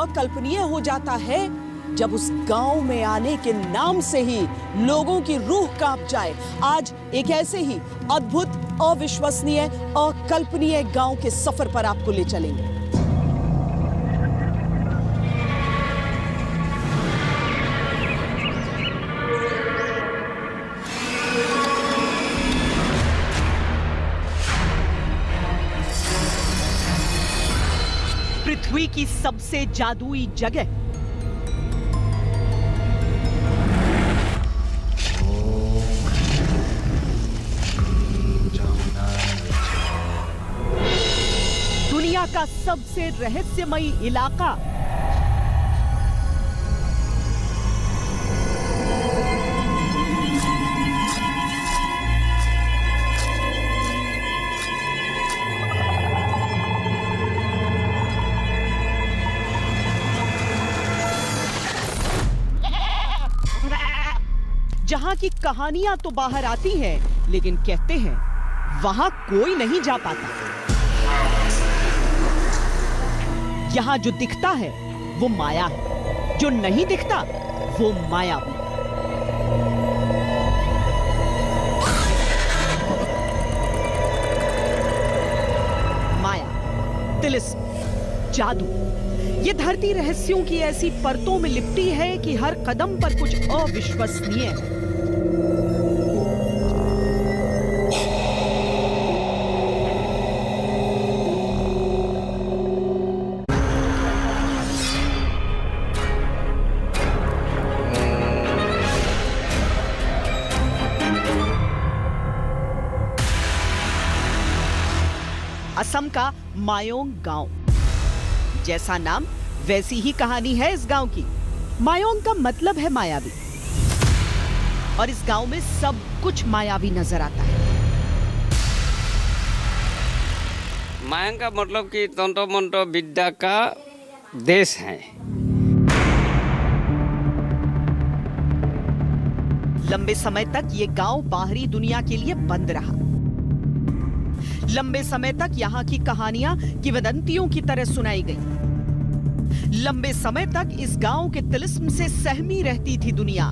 अकल्पनीय हो जाता है जब उस गांव में आने के नाम से ही लोगों की रूह कांप जाए। आज एक ऐसे ही अद्भुत, अविश्वसनीय, अकल्पनीय गांव के सफर पर आपको ले चलेंगे। पृथ्वी की सबसे जादुई जगह, दुनिया का सबसे रहस्यमयी इलाका, जहां की कहानियां तो बाहर आती हैं, लेकिन कहते हैं वहां कोई नहीं जा पाता। यहां जो दिखता है वो माया है, जो नहीं दिखता वो मायावी। माया, तिलिस्म, जादू, ये धरती रहस्यों की ऐसी परतों में लिपटी है कि हर कदम पर कुछ अविश्वसनीय है। असम का मायोंग गांव, जैसा नाम वैसी ही कहानी है इस गांव की। मायोंग का मतलब है मायावी, और इस गांव में सब कुछ मायावी नजर आता है। मायोंग का मतलब कि तंत्र मंत्र विद्या का देश है। लंबे समय तक ये गांव बाहरी दुनिया के लिए बंद रहा। लंबे समय तक यहाँ की कहानियां किंवदंतियों की तरह सुनाई गई। लंबे समय तक इस गांव के तिलिस्म से सहमी रहती थी दुनिया।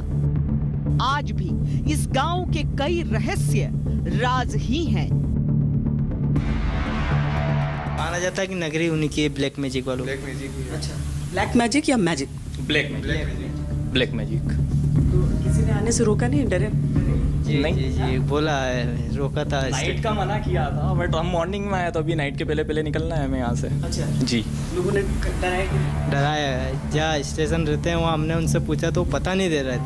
आज भी इस गांव के कई रहस्य राज ही हैं। माना जाता है कि नगरी उन्हीं की ब्लैक मैजिक वालों। Black magic. अच्छा, ब्लैक मैजिक या magic? Black magic. Black magic. तो किसी ने आने से रोका नहीं, डरे? नहीं जी, बोला है, रोका था। नाइट का मना किया था, बट हम मॉर्निंग में आए तो अभी नाइट के पहले निकलना है हमें यहाँ से। अच्छा जी। लोगों ने डराया है। जहाँ स्टेशन रहते हैं वहाँ हमने उनसे पूछा तो पता नहीं दे रहे थे।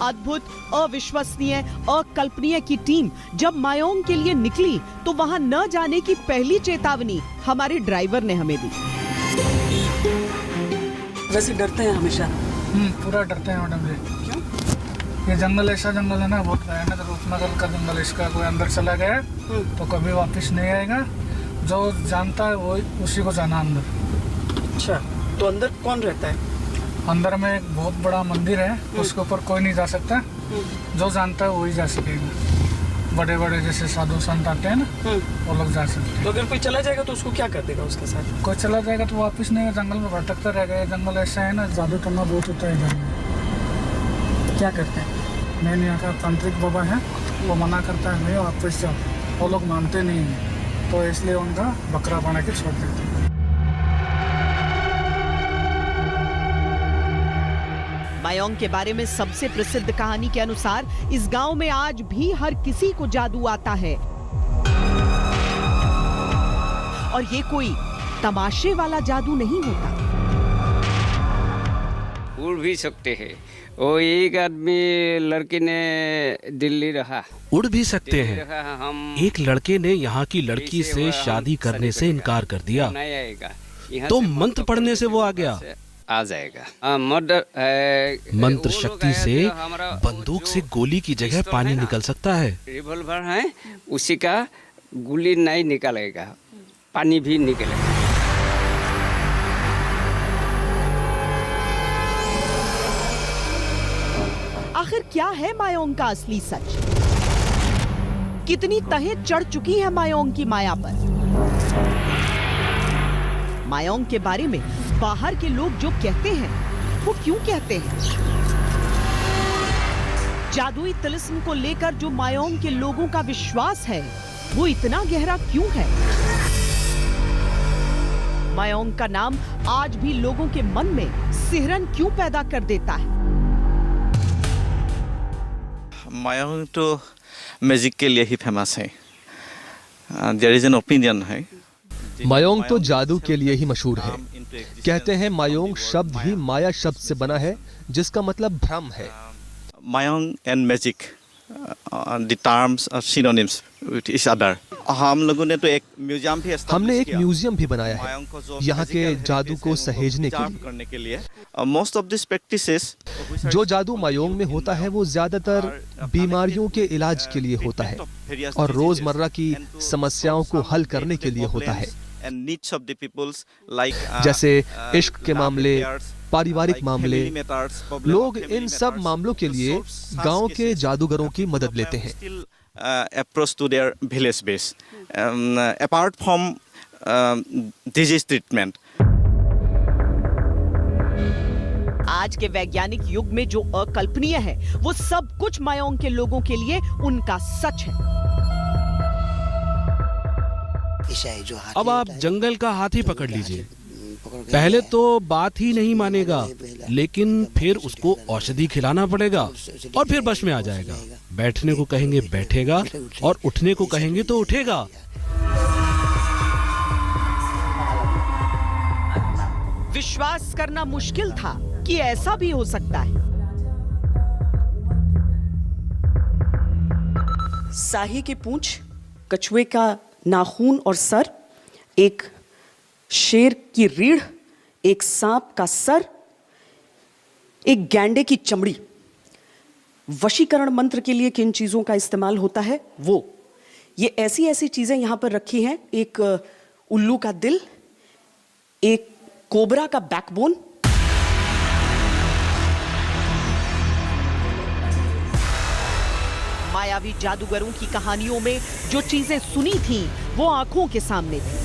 अद्भुत, अविश्वसनीय, अकल्पनीय की टीम जब मायोंग के लिए निकली तो वहां न जाने की पहली चेतावनी हमारे ड्राइवर ने हमें दी। वैसे डरते हैं हमेशा? पूरा डरते हैं मैडम जी। क्यों? ये जंगल ऐसा जंगल है ना, बहुत भयानक रूपनगर का जंगल। इसका कोई अंदर चला गया तो कभी वापस नहीं आएगा। जो जानता है वो उसी को जाना अंदर। अच्छा, तो अंदर कौन रहता है? अंदर में एक बहुत बड़ा मंदिर है, उसके ऊपर कोई नहीं जा सकता। जो जानता है वही जा सकेगा। बड़े बड़े जैसे साधु संत आते हैं ना, वो लोग जा सकते हैं। तो अगर कोई चला जाएगा तो उसको क्या कर देगा उसके साथ? कोई चला जाएगा तो वापस नहीं, जंगल में भटकता रहेगा। ये जंगल ऐसा है ना, जादू टोना बहुत होता है इधर में। क्या करते हैं? मेन यहाँ का तांत्रिक बाबा है, वो मना करता है नहीं वापस जाओ। वो लोग मानते नहीं हैं, तो इसलिए उनका बकरा बना के छोड़ देते हैं। मायोंग के बारे में सबसे प्रसिद्ध कहानी के अनुसार इस गांव में आज भी हर किसी को जादू आता है। और ये कोई तमाशे वाला जादू नहीं होता। उड़ भी सकते हैं। वो एक आदमी लड़की ने दिल्ली रहा। उड़ भी सकते हैं। एक लड़के ने यहाँ की लड़की से शादी करने से इनकार कर दिया, तो मंत्र पढ़ने से वो आ गया। आ जाएगा। मंत्र शक्ति से बंदूक से गोली की जगह पानी निकल सकता है। रिवॉल्वर है, उसी का गोली नहीं निकलेगा, पानी भी निकलेगा। आखिर क्या है मायोंग का असली सच? कितनी तहें चढ़ चुकी है मायोंग की माया पर। मायोंग के बारे में बाहर के लोग जो कहते हैं वो क्यों कहते हैं? जादुई तिलिस्म को लेकर जो मायोंग के लोगों का विश्वास है वो इतना गहरा क्यों है? मायोंग का नाम आज भी लोगों के मन में सिहरन क्यों पैदा कर देता है? मायोंग तो मैजिक के लिए ही फेमस है। देयर इज एन ओपिनियन है। मायोंग तो जादू के लिए ही मशहूर है। कहते हैं मायोंग शब्द ही माया शब्द से बना है, जिसका मतलब भ्रम है। Mayong and magic the terms are synonyms with each other. हम लोगों ने तो एक म्यूजियम भी हमने एक म्यूजियम भी बनाया है यहाँ के जादू को सहेजने के लिए। मोस्ट ऑफ दिस प्रैक्टिसेस जो जादू मायोंग में होता है वो ज्यादातर बीमारियों के इलाज के लिए होता है और रोजमर्रा की समस्याओं को हल करने के लिए होता है, जैसे इश्क के मामले, पारिवारिक मामले। लोग इन सब मामलों के लिए गांव के जादूगरों की मदद लेते हैं। approach to their village base apart from disease treatment। आज के वैज्ञानिक युग में जो अकल्पनीय है वो सब कुछ मायोंग के लोगों के लिए उनका सच है। अब आप जंगल का हाथी पकड़ लीजिए, पहले तो बात ही नहीं मानेगा, लेकिन फिर उसको औषधि खिलाना पड़ेगा और फिर बश में आ जाएगा। बैठने को कहेंगे बैठेगा और उठने को कहेंगे तो उठेगा। विश्वास करना मुश्किल था कि ऐसा भी हो सकता है। साही की पूंछ, कछुए का नाखून और सर, एक शेर की रीढ़, एक सांप का सर, एक गैंडे की चमड़ी। वशीकरण मंत्र के लिए किन चीजों का इस्तेमाल होता है वो ये ऐसी ऐसी चीजें यहां पर रखी हैं। एक उल्लू का दिल, एक कोबरा का बैकबोन, मायावी जादूगरों की कहानियों में जो चीजें सुनी थीं वो आंखों के सामने थी।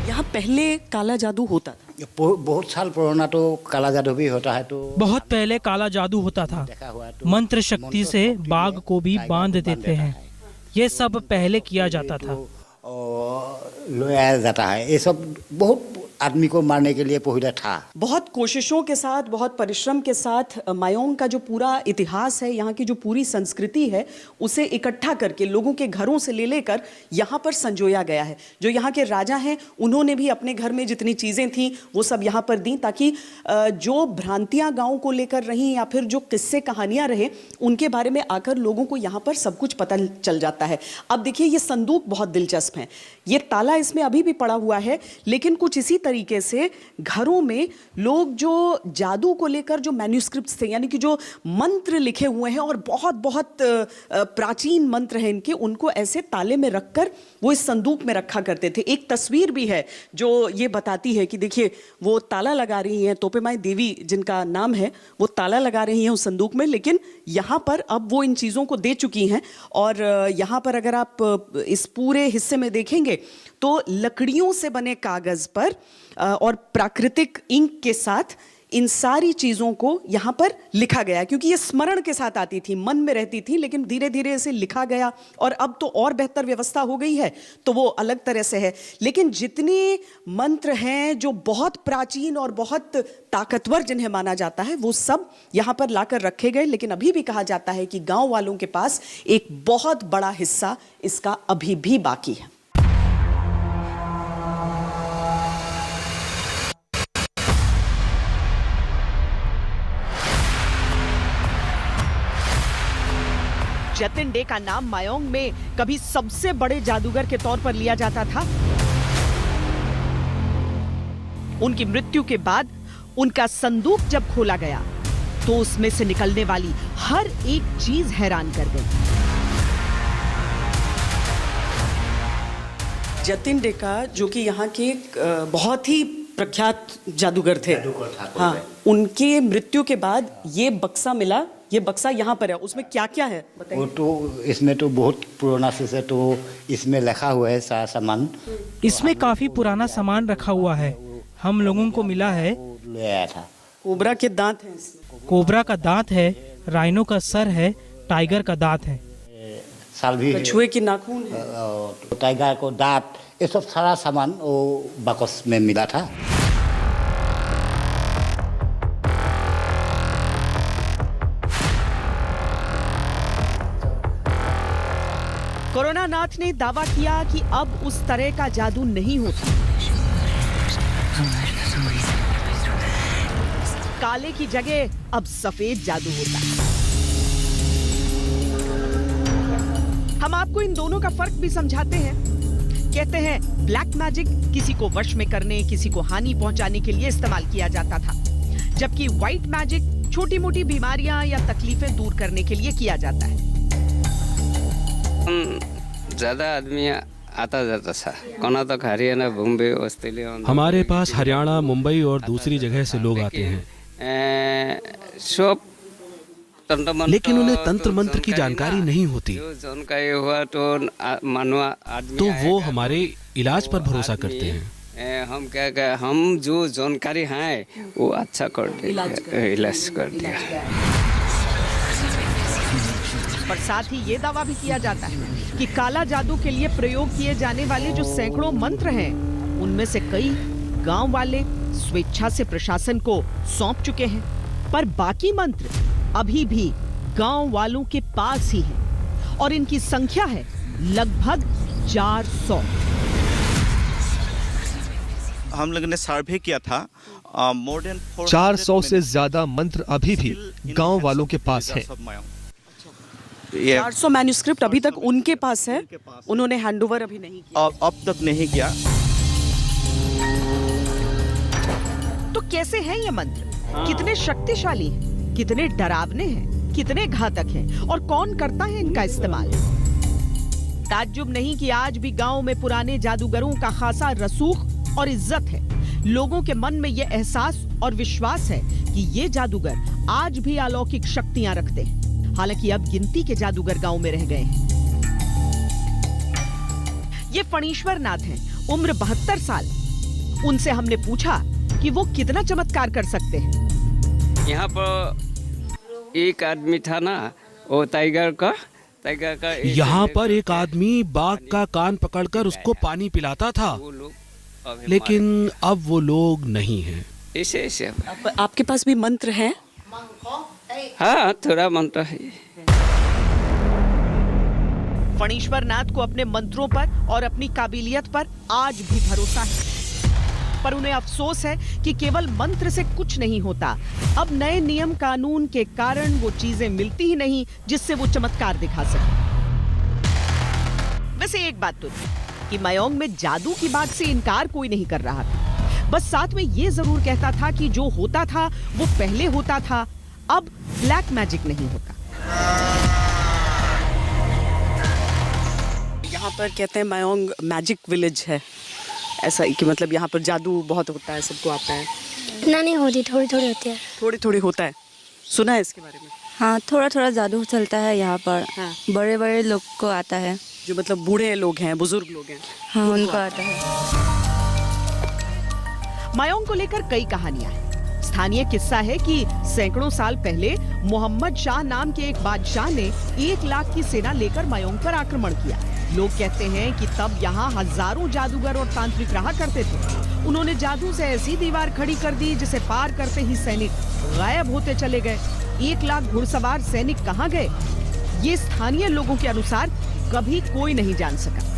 यहाँ पहले काला जादू होता था। बहुत साल पुराना तो काला जादू भी होता है। तो बहुत पहले काला जादू होता था। मंत्र शक्ति से बाघ को भी बांध देते हैं, ये सब पहले किया जाता था। लोया जाता है, ये सब बहुत आदमी को मारने के लिए पहले था। बहुत कोशिशों के साथ, बहुत परिश्रम के साथ मायोंग का जो पूरा इतिहास है, यहाँ की जो पूरी संस्कृति है, उसे इकट्ठा करके लोगों के घरों से ले लेकर यहाँ पर संजोया गया है। जो यहाँ के राजा हैं उन्होंने भी अपने घर में जितनी चीज़ें थीं वो सब यहाँ पर दी, ताकि जो भ्रांतियाँ गाँव को लेकर रहीं या फिर जो किस्से कहानियाँ रहे उनके बारे में आकर लोगों को यहाँ पर सब कुछ पता चल जाता है। अब देखिए ये संदूक बहुत दिलचस्प है, ये ताला इसमें अभी भी पड़ा हुआ है, लेकिन कुछ इसी तरीके से घरों में लोग जो जादू को लेकर जो मैन्यूस्क्रिप्ट्स थे, यानी कि जो मंत्र लिखे हुए हैं और बहुत बहुत प्राचीन मंत्र हैं इनके, उनको ऐसे ताले में रखकर वो इस संदूक में रखा करते थे। एक तस्वीर भी है जो ये बताती है कि देखिए वो ताला लगा रही हैं, तोपेमाई देवी जिनका नाम है, वो ताला लगा रही हैं उस संदूक में, लेकिन यहाँ पर अब वो इन चीज़ों को दे चुकी हैं। और यहाँ पर अगर आप इस पूरे हिस्से में देखेंगे तो लकड़ियों से बने कागज पर और प्राकृतिक इंक के साथ इन सारी चीज़ों को यहाँ पर लिखा गया, क्योंकि ये स्मरण के साथ आती थी, मन में रहती थी, लेकिन धीरे धीरे इसे लिखा गया और अब तो और बेहतर व्यवस्था हो गई है तो वो अलग तरह से है। लेकिन जितने मंत्र हैं जो बहुत प्राचीन और बहुत ताकतवर जिन्हें माना जाता है वो सब यहाँ पर लाकर रखे गए। लेकिन अभी भी कहा जाता है कि गाँव वालों के पास एक बहुत बड़ा हिस्सा इसका अभी भी बाकी है। जतिन डे का नाम मायोंग में कभी सबसे बड़े जादूगर के तौर पर लिया जाता था। उनकी मृत्यु के बाद उनका संदूक जब खोला गया तो उसमें से निकलने वाली हर एक चीज हैरान कर गई। जतिन डे का, जो कि यहाँ के बहुत ही प्रख्यात जादूगर थे, हाँ, उनके मृत्यु के बाद ये बक्सा मिला, ये बक्सा यहाँ पर है, उसमें क्या क्या है बताइए। वो तो इसमें तो बहुत पुराना चीज है, तो इसमें लिखा हुआ है सारा सामान। इसमें काफी पुराना सामान रखा हुआ है, हम लोगों को मिला है। ले आया था। कोबरा के दांत हैं इसमें। कोबरा का दांत है, राइनो का सर है, टाइगर का दांत है, साल भी कछुए की नाखून है, टाइगर को दांत, ये सब सारा सामान वो बाकस में मिला था। कोरोना नाथ ने दावा किया कि अब उस तरह का जादू नहीं होता। काले की जगह अब सफेद जादू होता है। हम आपको इन दोनों का फर्क भी समझाते हैं। कहते हैं ब्लैक मैजिक किसी को वश में करने, किसी को हानि पहुंचाने के लिए इस्तेमाल किया जाता था, जबकि व्हाइट मैजिक छोटी मोटी बीमारियां या तकलीफें दूर करने के लिए किया जाता है। ज़्यादा आदमी आता जाता था, कर्नाटक, हरियाणा, बॉम्बे, ऑस्ट्रेलिया। हमारे पास हरियाणा, मुंबई और दूसरी जगह से लोग आते हैं, सब लेकिन उन्हें तंत्र मंत्र की जानकारी नहीं होती, जानकारी हुआ तो वो हमारे इलाज पर भरोसा करते हैं। हम क्या हम जो जानकारी है वो अच्छा कर दिया, इलाज कर दिया। पर साथ ही ये दावा भी किया जाता है कि काला जादू के लिए प्रयोग किए जाने वाले जो सैकड़ों मंत्र हैं, उनमें से कई गांव वाले स्वेच्छा से प्रशासन को सौंप चुके हैं, पर बाकी मंत्र अभी भी गांव वालों के पास ही हैं और इनकी संख्या है लगभग 400। हम लोगों ने सर्वे किया था, मोर देन 400 से ज्यादा मंत्र अभी भी गांव वालों के पास हैं। 400 मैन्युस्क्रिप्ट अभी तक उनके पास है, उन्होंने हैंडओवर अभी नहीं किया। अब तक नहीं किया। तो कैसे हैं ये मंत्र? कितने शक्तिशाली हैं? कितने डरावने हैं? कितने घातक हैं? और कौन करता है इनका इस्तेमाल? ताज्जुब नहीं कि आज भी गांव में पुराने जादूगरों का खासा रसूख और इज्जत है। लोगों के मन में यह एहसास और विश्वास है कि ये जादूगर आज भी अलौकिक शक्तियां रखते हैं। हालांकि अब गिनती के जादूगर गांव में रह गए हैं। ये फणीश्वर नाथ हैं, उम्र 72 साल। उनसे हमने पूछा कि वो कितना चमत्कार कर सकते हैं। यहाँ पर एक आदमी था ना, वो टाइगर का यहाँ पर एक आदमी बाघ का कान पकड़कर उसको पानी पिलाता था, लेकिन अब वो लोग नहीं हैं। ऐसे आपके पास भी मंत्र हैं? हाँ, थोड़ा मंत्र है। फणीश्वर नाथ को अपने मंत्रों पर और अपनी काबिलियत पर आज भी भरोसा है, पर उन्हें अफसोस है कि केवल मंत्र से कुछ नहीं होता। अब नए नियम कानून के कारण वो चीजें मिलती ही नहीं जिससे वो चमत्कार दिखा सके। वैसे एक बात तो थी कि मयोंग में जादू की बात से इनकार कोई नहीं कर रहा था, बस साथ में ये जरूर कहता था कि जो होता था वो पहले होता था, अब ब्लैक मैजिक नहीं होता। यहाँ पर कहते हैं मयोंग मैजिक विलेज है, ऐसा ही कि मतलब यहाँ पर जादू बहुत होता है, सबको आता है। इतना नहीं होती, थोड़ी थोड़ी होती है। थोड़ी थोड़ी होता है, सुना है इसके बारे में? हाँ, थोड़ा थोड़ा जादू चलता है यहाँ पर। हाँ। बड़े बड़े लोग को आता है, जो मतलब बूढ़े लोग हैं, बुजुर्ग लोग हैं, हाँ, उनको आता है। मयोंग को लेकर कई कहानियां हैं। स्थानीय किस्सा है कि सैकड़ों साल पहले मोहम्मद शाह नाम के एक बादशाह ने 1 लाख की सेना लेकर मयोंग पर आक्रमण किया। लोग कहते हैं कि तब यहाँ हजारों जादूगर और तांत्रिक रहा करते थे। उन्होंने जादू से ऐसी दीवार खड़ी कर दी जिसे पार करते ही सैनिक गायब होते चले गए। 1 लाख घुड़सवार सैनिक कहाँ गए, ये स्थानीय लोगों के अनुसार कभी कोई नहीं जान सका।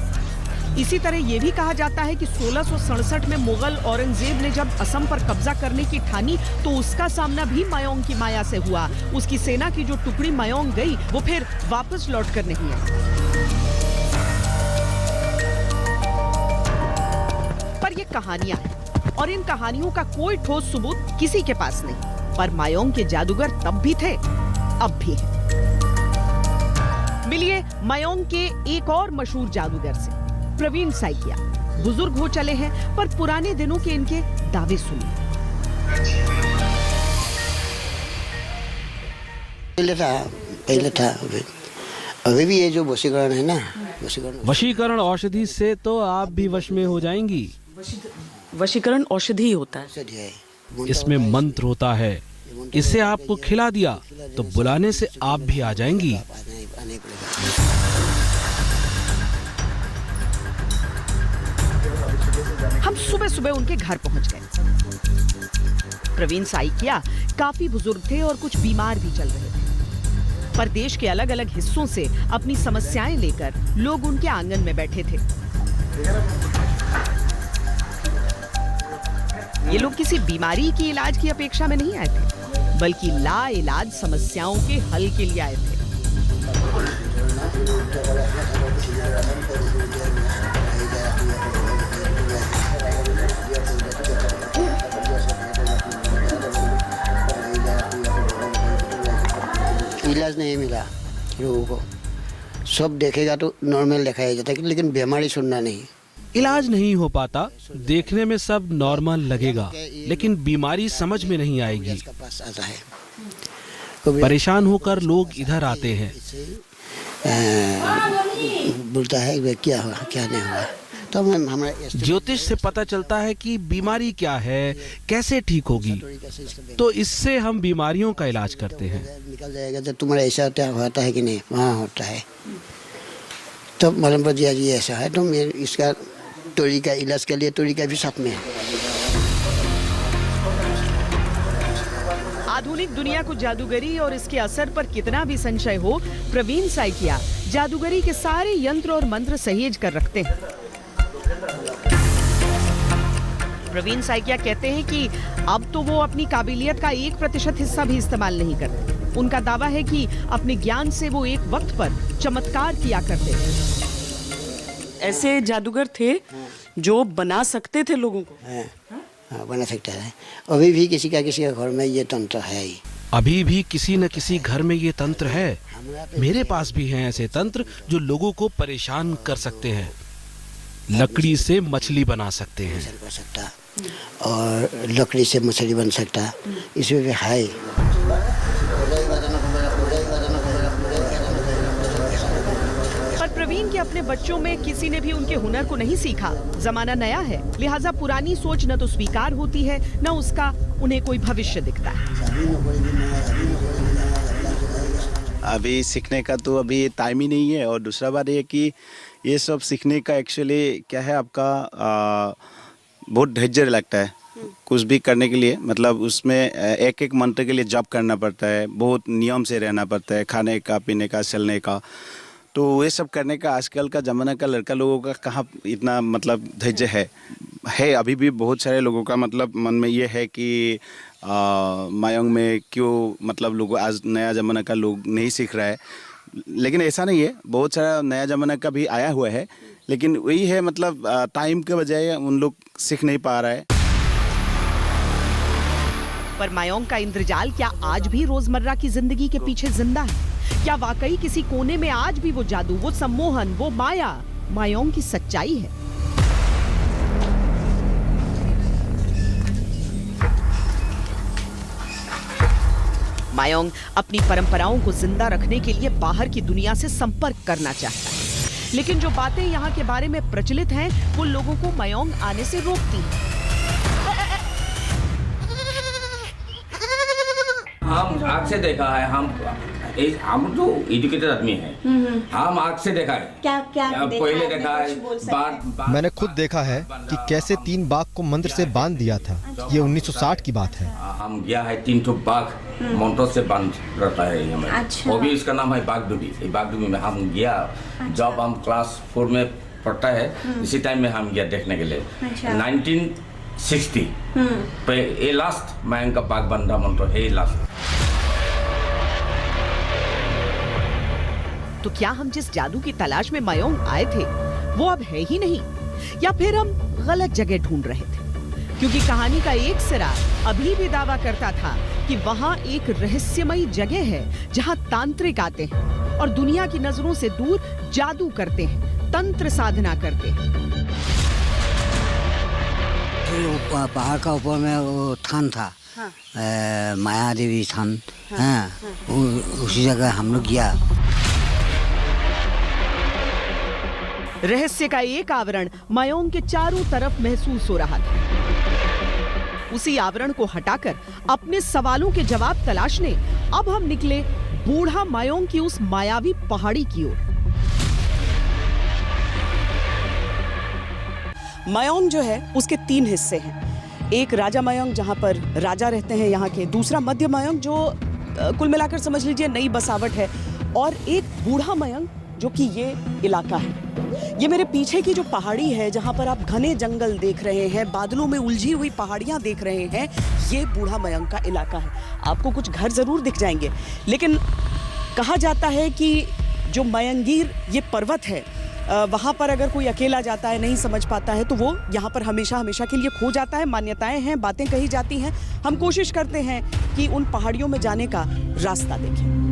इसी तरह ये भी कहा जाता है कि 1667 में मुगल औरंगजेब ने जब असम पर कब्जा करने की ठानी तो उसका सामना भी मयोंग की माया से हुआ। उसकी सेना की जो टुकड़ी मयोंग गई वो फिर वापस लौट कर नहीं आई। पर ये कहानियां हैं और इन कहानियों का कोई ठोस सबूत किसी के पास नहीं। पर मयोंग के जादूगर तब भी थे, अब भी हैं। मिलिए मयोंग के एक और मशहूर जादूगर से, प्रवीण साइकिया। बुजुर्ग हो चले हैं पर पुराने दिनों के इनके दावे सुनिए। पहले था अभी भी ये जो वशीकरण है ना, वशीकरण औषधि से तो आप भी वश में हो जाएंगी। वशीकरण औषधि होता है, इसमें मंत्र होता है। इसे आपको खिला दिया तो बुलाने से आप भी आ जाएंगी। हम सुबह सुबह उनके घर पहुंच गए। प्रवीण साइकिया काफी बुजुर्ग थे और कुछ बीमार भी चल रहे थे। पर देश के अलग अलग हिस्सों से अपनी समस्याएं लेकर लोग उनके आंगन में बैठे थे। ये लोग किसी बीमारी की इलाज की अपेक्षा में नहीं आए थे, बल्कि लाइलाज समस्याओं के हल के लिए आए थे। इलाज नहीं मिला लोगों को, सब देखेगा तो नॉर्मल दिखाया जाता है, लेकिन बीमारी सुनना नहीं। इलाज नहीं हो पाता, देखने में सब नॉर्मल लगेगा, लेकिन बीमारी समझ में नहीं आएगी। परेशान होकर लोग इधर आते हैं। बोलता है क्या हुआ क्या नहीं हुआ, तो हमारा ज्योतिष से पता चलता है कि बीमारी क्या है, कैसे ठीक होगी, तो इससे हम बीमारियों का इलाज करते हैं। निकल जाएगा तो तुम्हारा ऐसा होता है कि नहीं, वहाँ होता है, तो मालूम पड़ जाए ये ऐसा है, तो इसका तरीका इलाज के लिए तरीका भी साथ में है। आधुनिक दुनिया को जादूगरी और इसके असर पर कितना भी संशय हो, प्रवीण साइकिया जादूगरी के सारे यंत्र और मंत्र सहेज कर रखते हैं। प्रवीण साइकिया कहते हैं कि अब तो वो अपनी काबिलियत का 1% हिस्सा भी इस्तेमाल नहीं करते। उनका दावा है कि अपने ज्ञान से वो एक वक्त पर चमत्कार किया करते थे। ऐसे जादूगर थे जो बना सकते थे लोगों को। हाँ, बना सकता है। अभी भी किसी का घर में ये तंत्र है ही। अभी भी किसी न किसी घर में ये तंत्र है। मेरे पास भी हैं ऐसे तंत्र जो लोगों को परेशान कर सकते हैं। लकड़ी से मछली बना सकते हैं और लकड़ी से मछली बन सकता, इसमें भी है। पर प्रवीण के अपने बच्चों में किसी ने भी उनके हुनर को नहीं सीखा। जमाना नया है, लिहाजा पुरानी सोच न तो स्वीकार होती है, न उसका उन्हें कोई भविष्य दिखता है। अभी सीखने का तो अभी टाइम ही नहीं है, और दूसरा बात ये कि ये सब सीखने का एक्चुअली क्या है, आपका बहुत धैर्य लगता है कुछ भी करने के लिए। मतलब उसमें एक एक मंत्र के लिए जप करना पड़ता है, बहुत नियम से रहना पड़ता है, खाने का, पीने का, चलने का। तो ये सब करने का आजकल का ज़माना का लड़का लोगों का कहाँ इतना मतलब धैर्य है। अभी भी बहुत सारे लोगों का मतलब मन में ये है कि मायोंग में क्यों मतलब लोग आज नया ज़माना का लोग नहीं सीख रहा है, लेकिन ऐसा नहीं है। बहुत सारा नया ज़माना का भी आया हुआ है, लेकिन वही है मतलब टाइम के बजाय उन लोग सीख नहीं पा रहा है। पर मायोंग का इंद्रजाल क्या आज भी रोजमर्रा की जिंदगी के पीछे जिंदा है? क्या वाकई किसी कोने में आज भी वो जादू, वो सम्मोहन, वो माया मायोंग की सच्चाई है? मायोंग अपनी परंपराओं को जिंदा रखने के लिए बाहर की दुनिया से संपर्क करना चाहता है, लेकिन जो बातें यहाँ के बारे में प्रचलित हैं, वो लोगों को मायोंग आने से रोकती हैं। हम आँख से देखा है, हम तो एजुकेटेड आदमी है, हम आँख से देखा है। क्या पहले देखा है, मैंने खुद देखा है कि कैसे 3 बाघ को मंत्र से बांध दिया था। ये 1960 की बात है। हम गया है 3 तो बाघ मंत्र से बांध रहता है हमें। अच्छा। वो भी इसका नाम है बागडुबी। ये बागडुबी में हम गया। जब हम क्लास 4 में पढ़ता है, इसी टाइम में हम गया देखने के लिए। 1960 पे ये लास्ट मायोंग का बाघ बंधा मंत्र है, लास्ट। तो क्या हम जिस जादू की तलाश में मायोंग आए थे वो अब है ही नहीं, या फिर हम गलत जगह ढूंढ रहे थे? क्योंकि कहानी का एक सिरा अभी भी दावा करता था कि वहां एक रहस्यमयी जगह है जहां तांत्रिक आते हैं और दुनिया की नजरों से दूर जादू करते हैं, तंत्र साधना करते हैं। पहाड़ का ऊपर में वो थान था, माया देवी थान, उसी जगह हम लोग गया। रहस्य का एक आवरण मायोंग के चारों तरफ महसूस हो रहा था। उसी आवरण को हटाकर अपने सवालों के जवाब तलाशने अब हम निकले बूढ़ा मायोंग की उस मायावी पहाड़ी की ओर। मायोंग जो है उसके 3 हिस्से हैं। एक राजा मायोंग जहां पर राजा रहते हैं यहाँ के, दूसरा मध्य मायोंग जो कुल मिलाकर समझ लीजिए नई बसावट है, और एक बूढ़ा मायोंग जो कि ये इलाका है। ये मेरे पीछे की जो पहाड़ी है जहां पर आप घने जंगल देख रहे हैं, बादलों में उलझी हुई पहाड़ियां देख रहे हैं, ये बूढ़ा मायोंग का इलाका है। आपको कुछ घर जरूर दिख जाएंगे, लेकिन कहा जाता है कि जो मायंगीर ये पर्वत है, वहाँ पर अगर कोई अकेला जाता है, नहीं समझ पाता है, तो वो यहाँ पर हमेशा हमेशा के लिए खो जाता है। मान्यताएं हैं, बातें कही जाती हैं। हम कोशिश करते हैं कि उन पहाड़ियों में जाने का रास्ता देखें।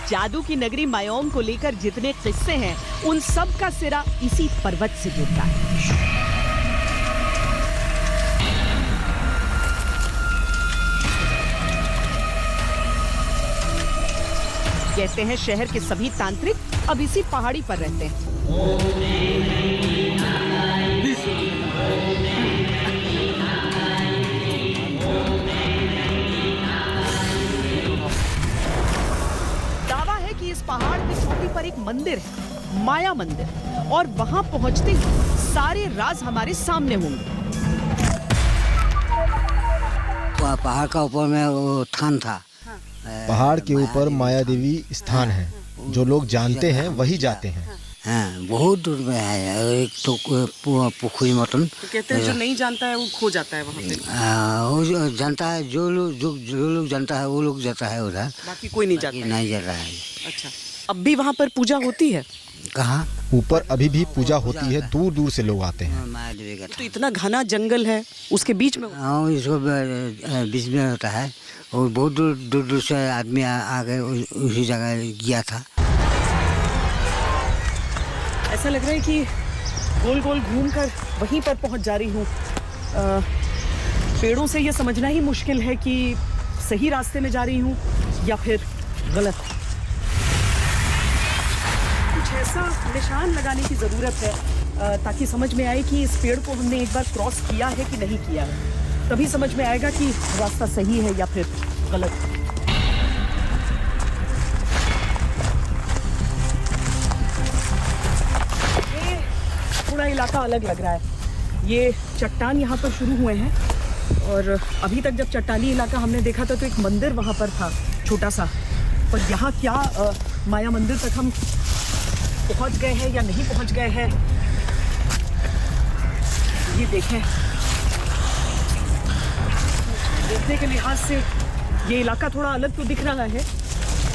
जादू की नगरी मायोंग को लेकर जितने किस्से हैं, उन सब का सिरा इसी पर्वत से जुड़ता है। कहते हैं शहर के सभी तांत्रिक अब इसी पहाड़ी पर रहते हैं। इस पहाड़ की चोटी पर एक मंदिर है, माया मंदिर, और वहां पहुंचते ही सारे राज हमारे सामने होंगे। पहाड़ का ऊपर में वो थान था। पहाड़ के ऊपर माया देवी स्थान है। जो लोग जानते हैं वही जाते हैं। हाँ, बहुत दूर में है। एक तो पुखरी मतन। तो कहते हैं जो नहीं जानता है वो खो जाता है वहाँ पे। वो जो जानता है, जो लोग जानता है वो लोग जाता है उधर, बाकी कोई नहीं जाता। नहीं जाता है। अच्छा, अब भी वहाँ पर पूजा होती है? कहाँ? ऊपर अभी भी पूजा होती है, दूर दूर से लोग आते हैं। तो इतना घना जंगल है, उसके बीच में? हाँ, इसको बीच में होता है, और बहुत दूर दूर से आदमी आ गए उसी जगह गया था। ऐसा लग रहा है कि गोल गोल घूमकर वहीं पर पहुंच जा रही हूँ। पेड़ों से ये समझना ही मुश्किल है कि सही रास्ते में जा रही हूँ या फिर गलत। कुछ ऐसा निशान लगाने की ज़रूरत है ताकि समझ में आए कि इस पेड़ को हमने एक बार क्रॉस किया है कि नहीं किया है। तभी समझ में आएगा कि रास्ता सही है या फिर गलत। पूरा इलाका अलग लग रहा है। ये चट्टान यहाँ पर शुरू हुए हैं, और अभी तक जब चट्टानी इलाका हमने देखा था तो एक मंदिर वहाँ पर था छोटा सा, पर यहाँ क्या माया मंदिर तक हम पहुँच गए हैं या नहीं पहुँच गए हैं, ये देखें। देखने के लिहाज से ये इलाका थोड़ा अलग तो दिख रहा है,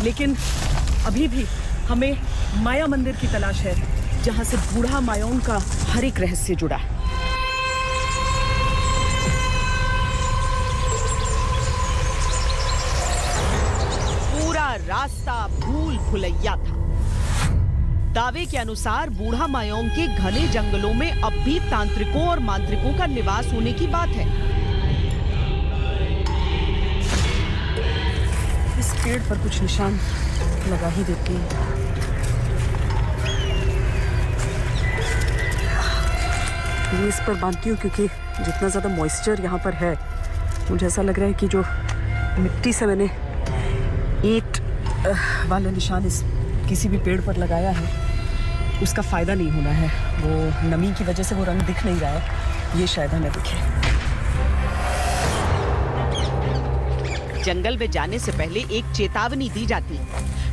लेकिन अभी भी हमें माया मंदिर की तलाश है, जहां से बूढ़ा मायोंग का हर एक रहस्य जुड़ा है। पूरा रास्ता भूल भुलैया था। दावे के अनुसार बूढ़ा मायोंग के घने जंगलों में अब भी तांत्रिकों और मांत्रिकों का निवास होने की बात है। इस पेड़ पर कुछ निशान लगा ही देती है। ये इस पर बांधती हूँ क्योंकि जितना ज़्यादा मॉइस्चर यहाँ पर है, मुझे ऐसा लग रहा है कि जो मिट्टी से मैंने ईंट वाले निशान इस किसी भी पेड़ पर लगाया है, उसका फ़ायदा नहीं होना है। वो नमी की वजह से वो रंग दिख नहीं रहा है, ये शायद हमें दिखे। जंगल में जाने से पहले एक चेतावनी दी जाती है,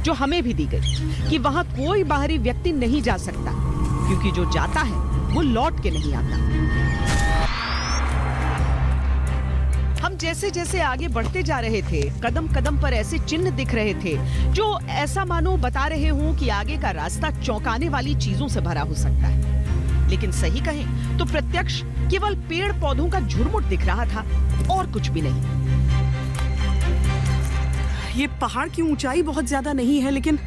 जो हमें भी दी गई, कि वहाँ कोई बाहरी व्यक्ति नहीं जा सकता, क्योंकि जो जाता है वो लौट के नहीं आता। हम जैसे जैसे आगे बढ़ते जा रहे थे, कदम कदम पर ऐसे चिन्ह दिख रहे थे जो ऐसा मानो बता रहे हों कि आगे का रास्ता चौंकाने वाली चीजों से भरा हो सकता है। लेकिन सही कहें तो प्रत्यक्ष केवल पेड़ पौधों का झुरमुट दिख रहा था और कुछ भी नहीं। ये पहाड़ की ऊंचाई बहुत ज्यादा नहीं है, लेकिन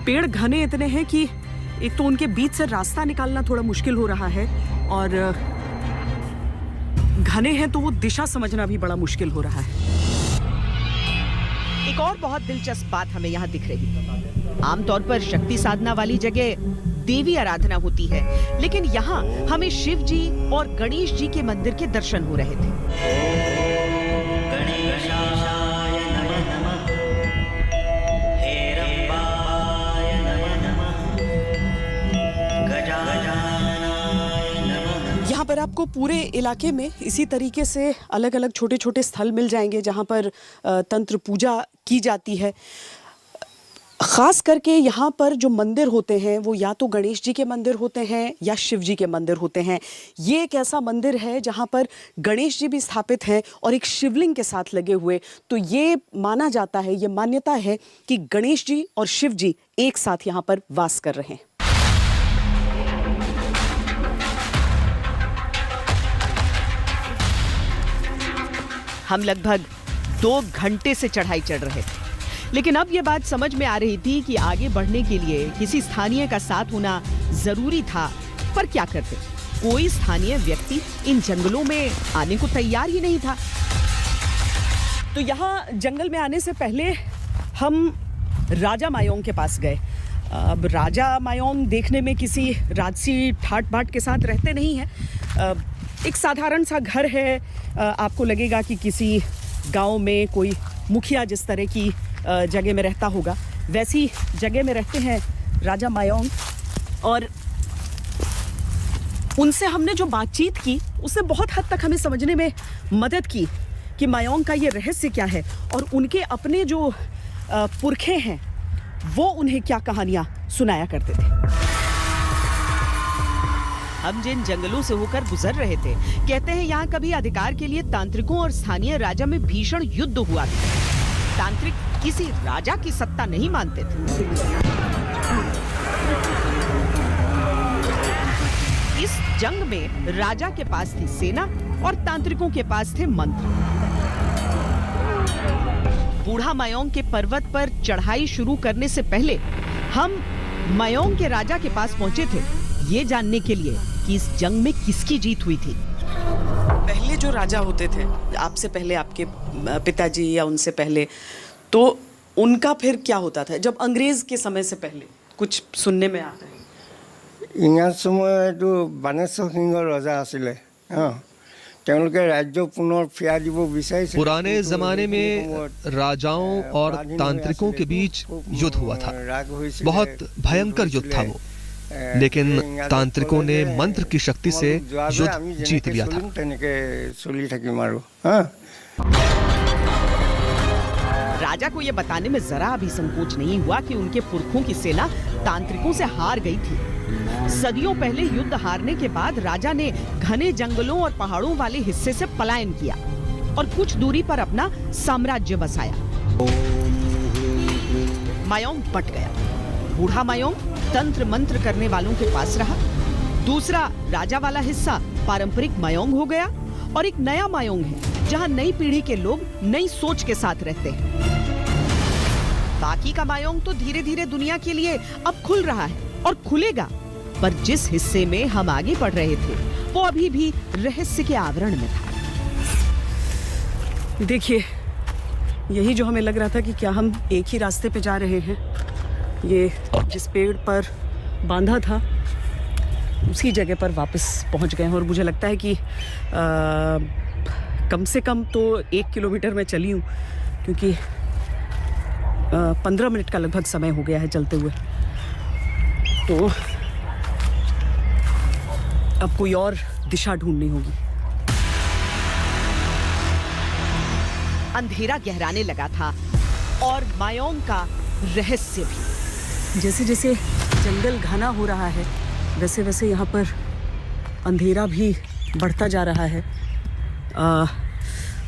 पेड़ घने इतने हैं कि एक तो उनके बीच से रास्ता निकालना थोड़ा मुश्किल हो रहा है, और घने हैं तो वो दिशा समझना भी बड़ा मुश्किल हो रहा है। एक और बहुत दिलचस्प बात हमें यहाँ दिख रही है। आमतौर पर शक्ति साधना वाली जगह देवी आराधना होती है, लेकिन यहाँ हमें शिव जी और गणेश जी के मंदिर के दर्शन हो रहे थे। यहाँ पर आपको पूरे इलाके में इसी तरीके से अलग अलग छोटे छोटे स्थल मिल जाएंगे जहाँ पर तंत्र पूजा की जाती है। खास करके यहाँ पर जो मंदिर होते हैं वो या तो गणेश जी के मंदिर होते हैं या शिव जी के मंदिर होते हैं। ये एक ऐसा मंदिर है जहाँ पर गणेश जी भी स्थापित हैं और एक शिवलिंग के साथ लगे हुए। तो ये माना जाता है, ये मान्यता है कि गणेश जी और शिव जी एक साथ यहाँ पर वास कर रहे हैं। हम लगभग 2 घंटे से चढ़ाई चढ़ रहे थे, लेकिन अब ये बात समझ में आ रही थी कि आगे बढ़ने के लिए किसी स्थानीय का साथ होना जरूरी था। पर क्या करते, कोई स्थानीय व्यक्ति इन जंगलों में आने को तैयार ही नहीं था। तो यहाँ जंगल में आने से पहले हम राजा मायोंग के पास गए। अब राजा मायोंग देखने में किसी राजसी ठाट बाट के साथ रहते नहीं हैं। एक साधारण सा घर है। आपको लगेगा कि किसी गांव में कोई मुखिया जिस तरह की जगह में रहता होगा, वैसी जगह में रहते हैं राजा मायोंग। और उनसे हमने जो बातचीत की उससे बहुत हद तक हमें समझने में मदद की कि मायोंग का ये रहस्य क्या है और उनके अपने जो पुरखे हैं वो उन्हें क्या कहानियां सुनाया करते थे। हम जिन जंगलों से होकर गुजर रहे थे, कहते हैं यहाँ कभी अधिकार के लिए तांत्रिकों और स्थानीय राजा में भीषण युद्ध हुआ था। तांत्रिक किसी राजा की सत्ता नहीं मानते थे। इस जंग में राजा के पास थी सेना और तांत्रिकों के पास थे मंत्र। बूढ़ा मायोंग के पर्वत पर चढ़ाई शुरू करने से पहले हम मायोंग के राजा के पास पहुंचे थे, ये जानने के लिए कि इस जंग में किसकी जीत हुई थी। पहले जो राजा होते थे, आपसे पहले आपके पिताजी या उनसे पहले, तो उनका फिर क्या होता था जब अंग्रेज के समय से पहले? कुछ सुनने में आता है। इनार समय तो बानेश्वर सिंह रजा आसिले। पुराने जमाने में राजाओं और तांत्रिकों के बीच युद्ध हुआ था। बहुत भयंकर युद्ध था वो, लेकिन तांत्रिकों ने मंत्र की शक्ति से युद्ध जीत लिया था। राजा को यह बताने में जरा भी संकोच नहीं हुआ कि उनके पुरखों की सेना तांत्रिकों से हार गई थी। सदियों पहले युद्ध हारने के बाद राजा ने घने जंगलों और पहाड़ों वाले हिस्से से पलायन किया और कुछ दूरी पर अपना साम्राज्य बसाया। मायोंग बट गया। बूढ़ा मायोंग तंत्र मंत्र करने वालों के पास रहा। दूसरा राजा वाला हिस्सा पारंपरिक मायोंग हो गया और एक नया मायोंग है जहां नई पीढ़ी के लोग नई सोच के साथ रहते हैं। बाकी का मायोंग तो धीरे धीरे दुनिया के लिए अब खुल रहा है और खुलेगा, पर जिस हिस्से में हम आगे बढ़ रहे थे वो अभी भी रहस्य के आवरण में था। देखिए, यही जो हमें लग रहा था कि क्या हम एक ही रास्ते पे जा रहे हैं, ये जिस पेड़ पर बांधा था उसी जगह पर वापस पहुंच गए हैं। और मुझे लगता है कि कम से कम तो 1 किलोमीटर मैं चली हूँ, क्योंकि 15 मिनट का लगभग समय हो गया है चलते हुए। तो अब कोई और दिशा ढूंढनी होगी। अंधेरा गहराने लगा था और मायोंग का रहस्य भी। जैसे जैसे जंगल घना हो रहा है वैसे वैसे यहाँ पर अंधेरा भी बढ़ता जा रहा है।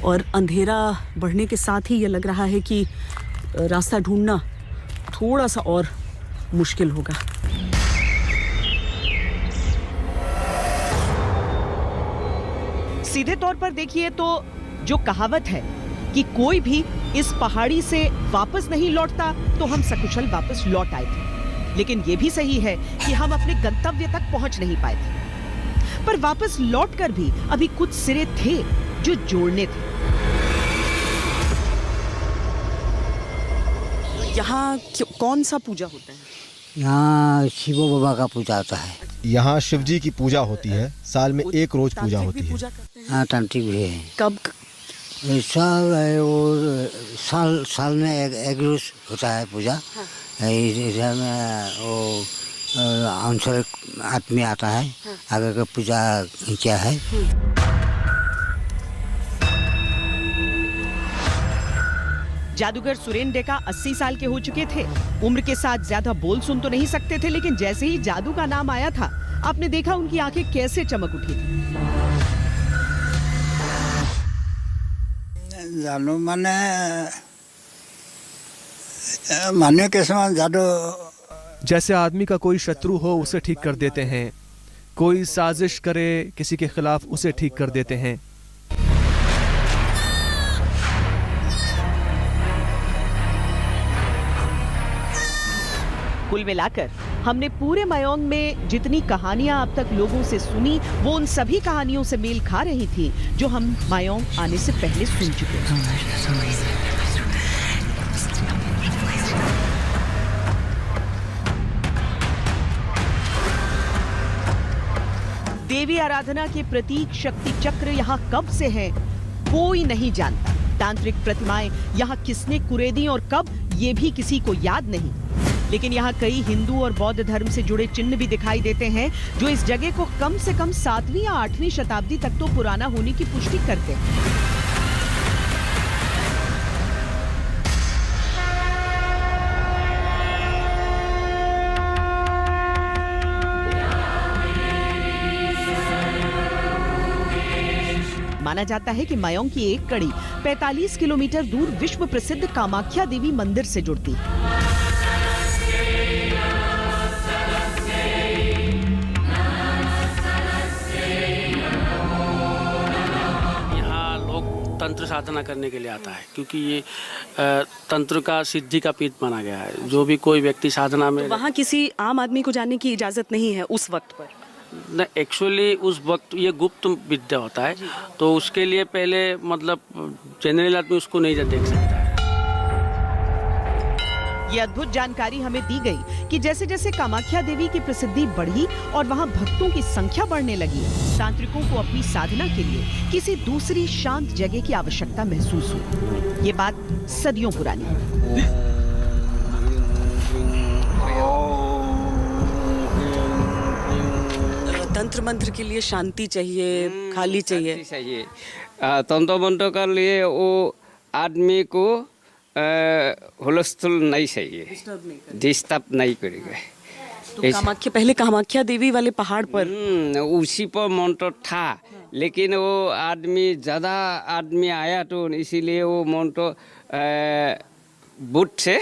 और अंधेरा बढ़ने के साथ ही ये लग रहा है कि रास्ता ढूंढना थोड़ा सा और मुश्किल होगा। सीधे तौर पर देखिए तो जो कहावत है कि कोई भी इस पहाड़ी से वापस नहीं लौटता, तो हम सकुशल वापस लौट आए थे। लेकिन यह भी सही है कि हम अपने गंतव्य तक पहुंच नहीं पाए थे, पर वापस लौटकर भी अभी कुछ सिरे थे जो जोड़ने थे। यहाँ कौन सा पूजा होता है? यहाँ शिव बाबा का पूजा होता है। यहाँ शिव जी की पूजा होती है, साल में एक रोज पूजा होती है। हाँ, तांत्रिक भी है। कब? साल में एक रोज होता है पूजा। वो आंसर आदमी आता है, आगे का पूजा किया है। जादूगर सुरेन डेका 80 साल के हो चुके थे। उम्र के साथ ज्यादा बोल सुन तो नहीं सकते थे, लेकिन जैसे ही जादू का नाम आया था, आपने देखा उनकी आंखें कैसे चमक उठी थी। जानो माने के समान जादू, जैसे आदमी का कोई शत्रु हो उसे ठीक कर देते हैं, कोई साजिश करे किसी के खिलाफ उसे ठीक कर देते हैं। कुल मिलाकर हमने पूरे मयोंग में जितनी कहानियां अब तक लोगों से सुनी, वो उन सभी कहानियों से मेल खा रही थी जो हम मयोंग आने से पहले सुन चुके थे। देवी आराधना के प्रतीक शक्ति चक्र यहाँ कब से हैं, कोई नहीं जानता। तांत्रिक प्रतिमाएं यहाँ किसने कुरेदी और कब, ये भी किसी को याद नहीं। लेकिन यहाँ कई हिंदू और बौद्ध धर्म से जुड़े चिन्ह भी दिखाई देते हैं, जो इस जगह को कम से कम 7वीं या 8वीं शताब्दी तक तो पुराना होने की पुष्टि करते हैं। माना जाता है कि मयोंग की एक कड़ी 45 किलोमीटर दूर विश्व प्रसिद्ध कामाख्या देवी मंदिर से जुड़ती है। यहाँ लोग तंत्र साधना करने के लिए आता है, क्योंकि ये तंत्र का सिद्धि का पीठ माना गया है। जो भी कोई व्यक्ति साधना में, तो वहाँ किसी आम आदमी को जाने की इजाजत नहीं है उस वक्त पर? न, एक्चुअली उस वक्त ये गुप्त विद्या होता है, तो उसके लिए पहले मतलब जनरल आदमी उसको नहीं देख सकता है। ये अद्भुत जानकारी हमें दी गई कि जैसे जैसे कामाख्या देवी की प्रसिद्धि बढ़ी और वहां भक्तों की संख्या बढ़ने लगी, तांत्रिकों को अपनी साधना के लिए किसी दूसरी शांत जगह की आवश्यकता महसूस हुई। ये बात सदियों पुरानी है। तंत्र मंत्र के लिए शांति चाहिए, खाली चाहिए। तंत्र मंत्र के लिए वो आदमी को हुलस्थुल नहीं चाहिए, डिस्टर्ब नहीं करेगा। तो कामाख्या, पहले कामाख्या देवी वाले पहाड़ पर उसी पर मंत्र था, लेकिन वो आदमी ज़्यादा आदमी आया तो इसीलिए वो मंत्र बुट से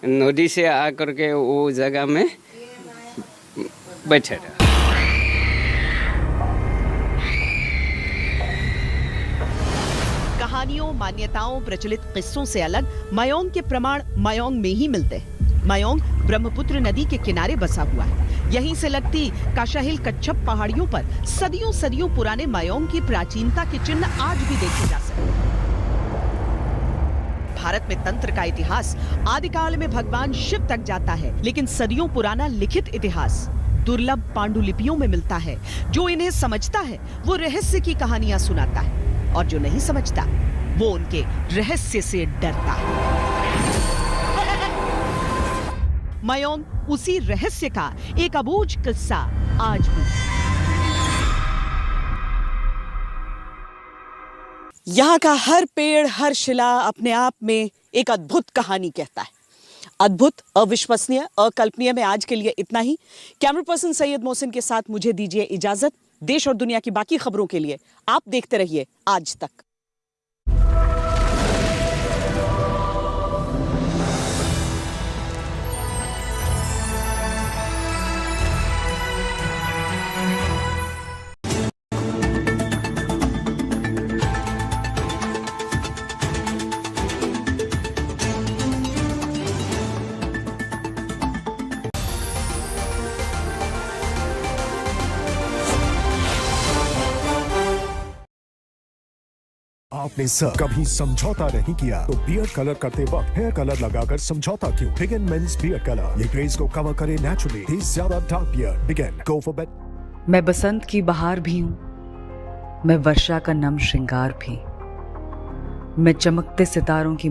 नदी से आकर के वो जगह में बैठे था। कहानियों, मान्यताओं, प्रचलित किस्सों से अलग मयोंग के प्रमाण मयोंग में ही मिलते हैं। मयोंग ब्रह्मपुत्र नदी के किनारे बसा हुआ है। यहीं से लगती काशाहिल कच्छप पहाड़ियों पर सदियों सदियों पुराने मयोंग की प्राचीनता के चिन्ह आज भी देखे जा सकते हैं। भारत में तंत्र का इतिहास आदिकाल में भगवान शिव तक जाता है, लेकिन सदियों पुराना लिखित इतिहास दुर्लभ पांडुलिपियों में मिलता है। जो इन्हें समझता है वो रहस्य की कहानियां सुनाता है, और जो नहीं समझता वो उनके रहस्य से डरता है। मयोंग उसी रहस्य का एक अबूझ किस्सा आज भी। यहाँ का हर पेड़, हर शिला अपने आप में एक अद्भुत कहानी कहता है। अद्भुत, अविश्वसनीय, अकल्पनीय में आज के लिए इतना ही। कैमरा पर्सन सैयद मोहसिन के साथ मुझे दीजिए इजाजत। देश और दुनिया की बाकी खबरों के लिए आप देखते रहिए आज तक। आपने सर कभी समझौता नहीं किया तो बियर्ड कलर करते वक्त हेयर कलर लगाकर समझौता क्यों? बिगिन मेंस बियर्ड कलर, ये ग्रेस को कवर करे नेचुरली, ज्यादा dark beard. Bigen, go for bet. मैं बसंत की बहार भी हूँ, मैं वर्षा का नम श्रृंगार भी, मैं चमकते सितारों की